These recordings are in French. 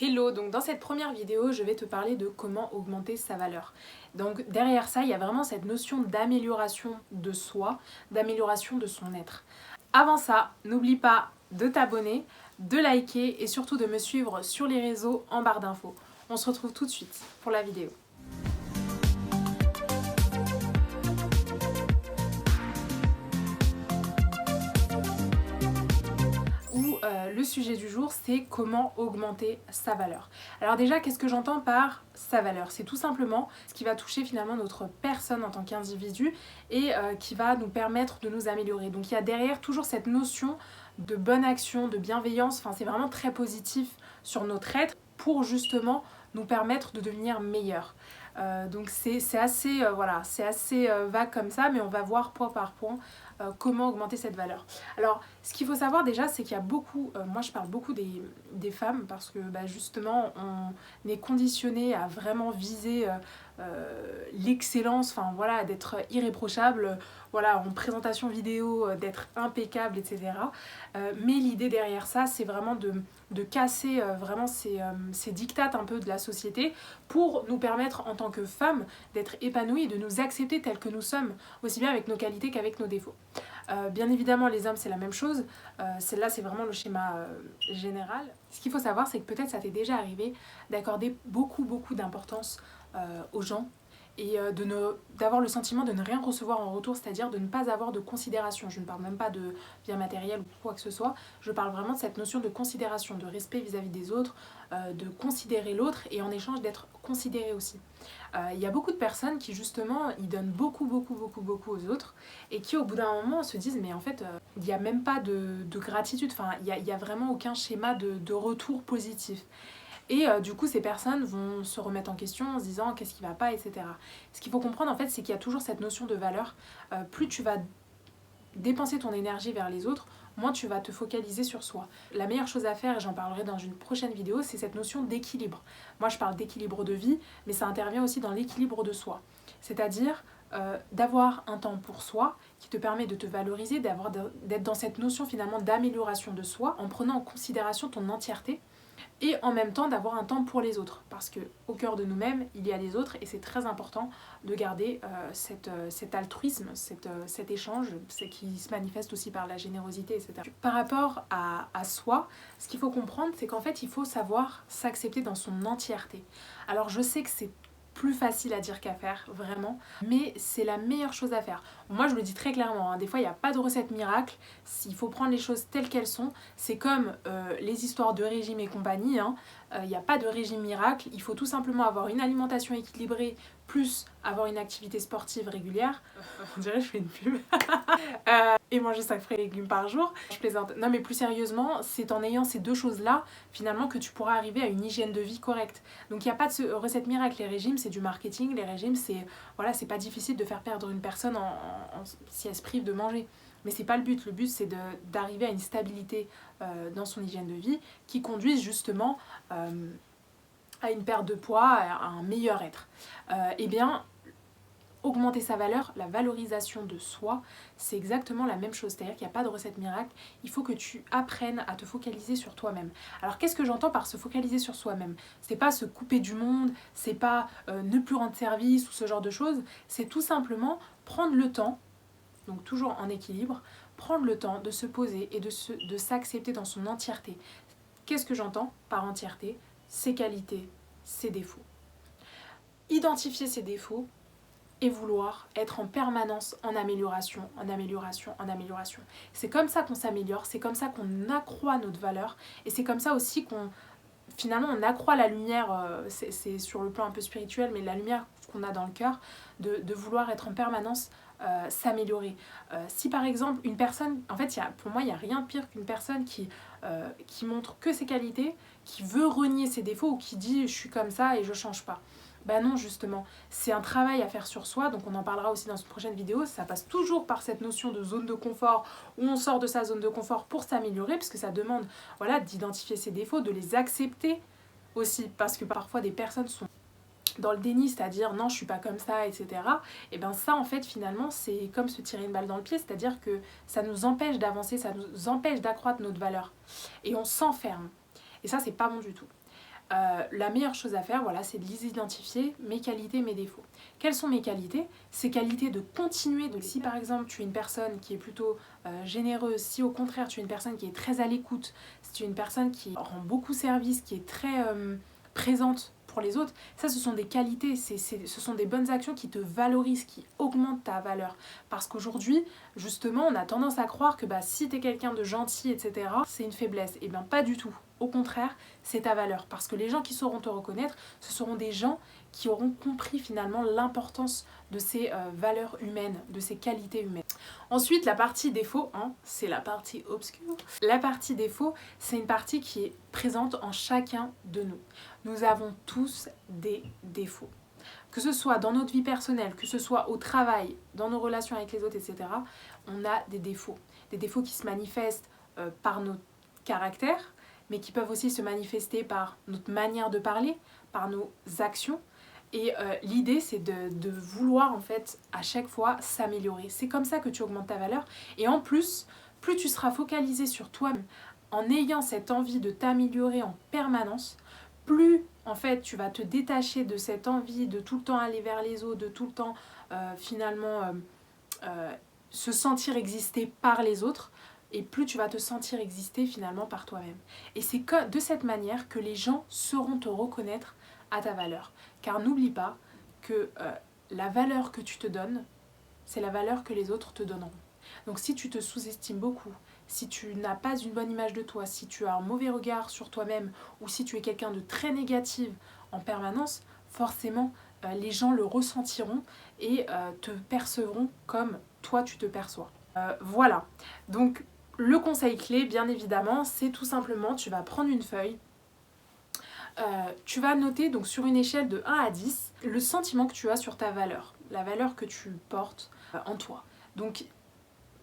Hello, donc dans cette première vidéo, je vais te parler de comment augmenter sa valeur. Donc derrière ça, il y a vraiment cette notion d'amélioration de soi, d'amélioration de son être. Avant ça, n'oublie pas de t'abonner, de liker et surtout de me suivre sur les réseaux en barre d'infos. On se retrouve tout de suite pour la vidéo. Le sujet du jour, c'est comment augmenter sa valeur. Alors déjà, qu'est-ce que j'entends par sa valeur? C'est tout simplement ce qui va toucher finalement notre personne en tant qu'individu et qui va nous permettre de nous améliorer. Donc il y a derrière toujours cette notion de bonne action, de bienveillance, enfin c'est vraiment très positif sur notre être pour justement nous permettre de devenir meilleur. Donc c'est assez, vague comme ça, mais on va voir point par point comment augmenter cette valeur. Alors, ce qu'il faut savoir déjà, c'est qu'il y a beaucoup, moi je parle beaucoup des femmes parce que justement on est conditionné à vraiment viser l'excellence, enfin voilà, d'être irréprochable, voilà, en présentation vidéo, d'être impeccable, etc. Mais l'idée derrière ça, c'est vraiment de casser vraiment ces dictates un peu de la société pour nous permettre en tant que femmes d'être épanouies et de nous accepter telles que nous sommes, aussi bien avec nos qualités qu'avec nos défauts. Bien évidemment, les hommes, c'est la même chose. Celle-là, c'est vraiment le schéma général. Ce qu'il faut savoir, c'est que peut-être ça t'est déjà arrivé d'accorder beaucoup d'importance aux gens et d'avoir le sentiment de ne rien recevoir en retour, c'est-à-dire de ne pas avoir de considération. Je ne parle même pas de bien matériel ou quoi que ce soit, je parle vraiment de cette notion de considération, de respect vis-à-vis des autres, de considérer l'autre et en échange d'être considéré aussi. Il y a beaucoup de personnes qui justement, ils donnent beaucoup aux autres et qui au bout d'un moment se disent mais en fait, il n'y a même pas de gratitude, enfin il n'y a vraiment aucun schéma de retour positif. Et du coup, ces personnes vont se remettre en question en se disant qu'est-ce qui va pas, etc. Ce qu'il faut comprendre en fait, c'est qu'il y a toujours cette notion de valeur. Plus tu vas dépenser ton énergie vers les autres, moins tu vas te focaliser sur soi. La meilleure chose à faire, et j'en parlerai dans une prochaine vidéo, c'est cette notion d'équilibre. Moi, je parle d'équilibre de vie, mais ça intervient aussi dans l'équilibre de soi. C'est-à-dire d'avoir un temps pour soi qui te permet de te valoriser, d'être dans cette notion finalement d'amélioration de soi en prenant en considération ton entièreté et en même temps d'avoir un temps pour les autres parce qu'au cœur de nous-mêmes il y a les autres et c'est très important de garder cet altruisme, cet échange qui se manifeste aussi par la générosité, etc. Par rapport à soi, ce qu'il faut comprendre, c'est qu'en fait il faut savoir s'accepter dans son entièreté. Alors je sais que c'est plus facile à dire qu'à faire, vraiment, mais c'est la meilleure chose à faire. Moi je le dis très clairement, hein, des fois il n'y a pas de recette miracle, il faut prendre les choses telles qu'elles sont, c'est comme les histoires de régime et compagnie, hein. Il n'y a pas de régime miracle, il faut tout simplement avoir une alimentation équilibrée, plus avoir une activité sportive régulière, on dirait que je fais une pub, et manger 5 fruits et légumes par jour, je plaisante. Non mais plus sérieusement, c'est en ayant ces deux choses-là, finalement, que tu pourras arriver à une hygiène de vie correcte. Donc il n'y a pas de recette miracle, les régimes c'est du marketing, les régimes c'est pas difficile de faire perdre une personne si elle se prive de manger. Mais c'est pas le but c'est d'arriver à une stabilité dans son hygiène de vie qui conduise justement à une perte de poids, à un meilleur être. Eh bien, augmenter sa valeur, la valorisation de soi, c'est exactement la même chose. C'est-à-dire qu'il n'y a pas de recette miracle, il faut que tu apprennes à te focaliser sur toi-même. Alors qu'est-ce que j'entends par se focaliser sur soi-même? C'est pas se couper du monde, c'est pas ne plus rendre service ou ce genre de choses, c'est tout simplement prendre le temps, donc toujours en équilibre, prendre le temps de se poser et de s'accepter dans son entièreté. Qu'est-ce que j'entends par entièreté? Ses qualités, ses défauts. Identifier ses défauts et vouloir être en permanence en amélioration. C'est comme ça qu'on s'améliore, c'est comme ça qu'on accroît notre valeur et c'est comme ça aussi qu'on finalement on accroît la lumière, c'est sur le plan un peu spirituel, mais la lumière qu'on a dans le cœur, de vouloir être en permanence s'améliorer. Si par exemple une personne, en fait pour moi il n'y a rien de pire qu'une personne qui montre que ses qualités, qui veut renier ses défauts ou qui dit je suis comme ça et je change pas. Bah non, justement, c'est un travail à faire sur soi, donc on en parlera aussi dans une prochaine vidéo. Ça passe toujours par cette notion de zone de confort, où on sort de sa zone de confort pour s'améliorer, parce que ça demande d'identifier ses défauts, de les accepter aussi, parce que parfois des personnes sont dans le déni, c'est-à-dire non je suis pas comme ça, etc. Et bien ça en fait finalement c'est comme se tirer une balle dans le pied, c'est-à-dire que ça nous empêche d'avancer, ça nous empêche d'accroître notre valeur. Et on s'enferme. Et ça c'est pas bon du tout. La meilleure chose à faire, voilà, c'est de les identifier, mes qualités, mes défauts. Quelles sont mes qualités? Ces qualités de continuer de... Si par exemple tu es une personne qui est plutôt généreuse, si au contraire tu es une personne qui est très à l'écoute, si tu es une personne qui rend beaucoup service, qui est très présente pour les autres, ça ce sont des qualités, ce sont des bonnes actions qui te valorisent, qui augmentent ta valeur. Parce qu'aujourd'hui, justement, on a tendance à croire que si tu es quelqu'un de gentil, etc., c'est une faiblesse. Et bien pas du tout. Au contraire, c'est ta valeur. Parce que les gens qui sauront te reconnaître, ce seront des gens qui auront compris finalement l'importance de ces valeurs humaines, de ces qualités humaines. Ensuite, la partie défaut, c'est la partie obscure. La partie défaut, c'est une partie qui est présente en chacun de nous. Nous avons tous des défauts. Que ce soit dans notre vie personnelle, que ce soit au travail, dans nos relations avec les autres, etc., on a des défauts. Des défauts qui se manifestent par notre caractère, mais qui peuvent aussi se manifester par notre manière de parler, par nos actions. Et l'idée, c'est de vouloir, en fait, à chaque fois, s'améliorer. C'est comme ça que tu augmentes ta valeur. Et en plus, plus tu seras focalisé sur toi-même, en ayant cette envie de t'améliorer en permanence, plus, en fait, tu vas te détacher de cette envie de tout le temps aller vers les autres, de tout le temps, finalement, se sentir exister par les autres, et plus tu vas te sentir exister finalement par toi-même. Et c'est de cette manière que les gens sauront te reconnaître à ta valeur. Car n'oublie pas que la valeur que tu te donnes, c'est la valeur que les autres te donneront. Donc si tu te sous-estimes beaucoup, si tu n'as pas une bonne image de toi, si tu as un mauvais regard sur toi-même, ou si tu es quelqu'un de très négatif en permanence, forcément les gens le ressentiront et te percevront comme toi tu te perçois. Voilà, donc le conseil clé, bien évidemment, c'est tout simplement, tu vas prendre une feuille, tu vas noter donc sur une échelle de 1 à 10 le sentiment que tu as sur ta valeur, la valeur que tu portes en toi. Donc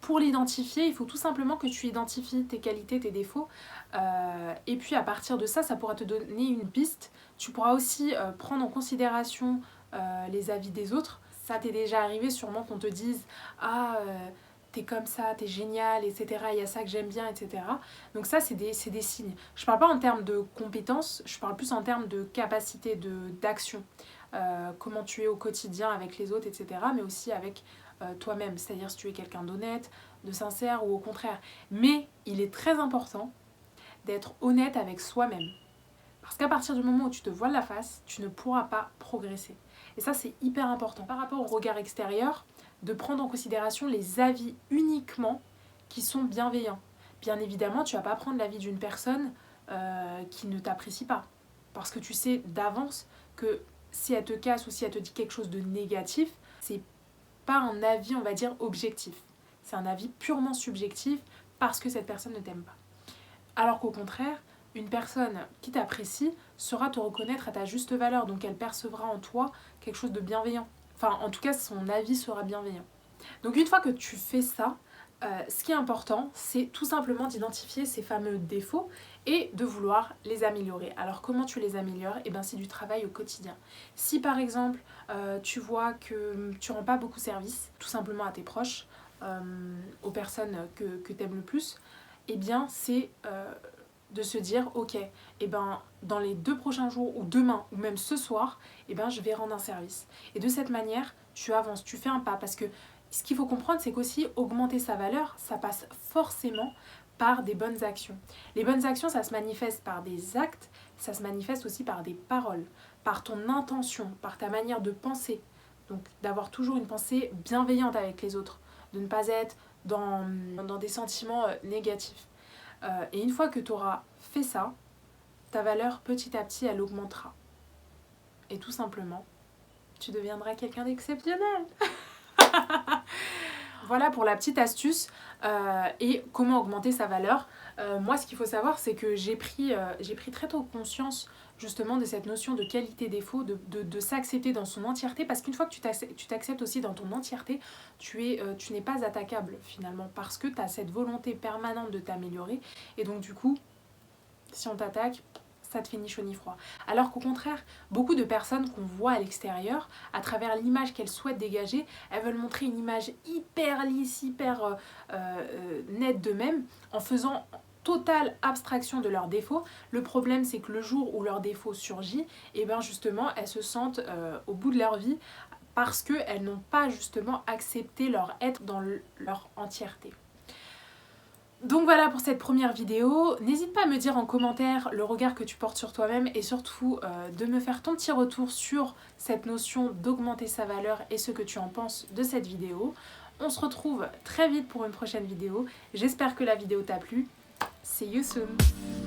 pour l'identifier, il faut tout simplement que tu identifies tes qualités, tes défauts, et puis à partir de ça, ça pourra te donner une piste. Tu pourras aussi prendre en considération les avis des autres. Ça t'est déjà arrivé sûrement qu'on te dise « Ah, t'es comme ça, t'es génial, etc. Il y a ça que j'aime bien, etc. » Donc ça, c'est des signes. Je parle pas en termes de compétences, je parle plus en termes de capacité d'action. Comment tu es au quotidien avec les autres, etc. Mais aussi avec toi-même. C'est-à-dire si tu es quelqu'un d'honnête, de sincère ou au contraire. Mais il est très important d'être honnête avec soi-même. Parce qu'à partir du moment où tu te voiles la face, tu ne pourras pas progresser. Et ça, c'est hyper important. Par rapport au regard extérieur, de prendre en considération les avis uniquement qui sont bienveillants. Bien évidemment, tu ne vas pas prendre l'avis d'une personne qui ne t'apprécie pas. Parce que tu sais d'avance que si elle te casse ou si elle te dit quelque chose de négatif, c'est pas un avis, on va dire, objectif. C'est un avis purement subjectif parce que cette personne ne t'aime pas. Alors qu'au contraire, une personne qui t'apprécie saura te reconnaître à ta juste valeur, donc elle percevra en toi quelque chose de bienveillant. Enfin, en tout cas, son avis sera bienveillant. Donc une fois que tu fais ça, ce qui est important, c'est tout simplement d'identifier ces fameux défauts et de vouloir les améliorer. Alors comment tu les améliores? Eh bien, c'est du travail au quotidien. Si par exemple, tu vois que tu ne rends pas beaucoup service, tout simplement à tes proches, aux personnes que tu aimes le plus, eh bien c'est de se dire ok, eh ben, dans les 2 prochains jours ou demain ou même ce soir, eh ben, je vais rendre un service. Et de cette manière, tu avances, tu fais un pas parce que ce qu'il faut comprendre, c'est qu'aussi augmenter sa valeur, ça passe forcément par des bonnes actions. Les bonnes actions, ça se manifeste par des actes, ça se manifeste aussi par des paroles, par ton intention, par ta manière de penser. Donc d'avoir toujours une pensée bienveillante avec les autres, de ne pas être dans des sentiments négatifs. Et une fois que tu auras fait ça, ta valeur petit à petit, elle augmentera. Et tout simplement, tu deviendras quelqu'un d'exceptionnel. Voilà pour la petite astuce et comment augmenter sa valeur. Moi, ce qu'il faut savoir, c'est que j'ai pris très tôt conscience justement de cette notion de qualité-défaut, de s'accepter dans son entièreté, parce qu'une fois que tu t'acceptes aussi dans ton entièreté, tu n'es pas attaquable finalement, parce que tu as cette volonté permanente de t'améliorer, et donc du coup, si on t'attaque, ça te fait ni chaud ni froid. Alors qu'au contraire, beaucoup de personnes qu'on voit à l'extérieur, à travers l'image qu'elles souhaitent dégager, elles veulent montrer une image hyper lisse, hyper nette d'eux-mêmes, en faisant totale abstraction de leurs défauts. Le problème, c'est que le jour où leur défaut surgit, et bien justement, elles se sentent au bout de leur vie parce qu'elles n'ont pas justement accepté leur être dans leur entièreté. Donc voilà pour cette première vidéo. N'hésite pas à me dire en commentaire le regard que tu portes sur toi-même et surtout de me faire ton petit retour sur cette notion d'augmenter sa valeur et ce que tu en penses de cette vidéo. On se retrouve très vite pour une prochaine vidéo. J'espère que la vidéo t'a plu. See you soon!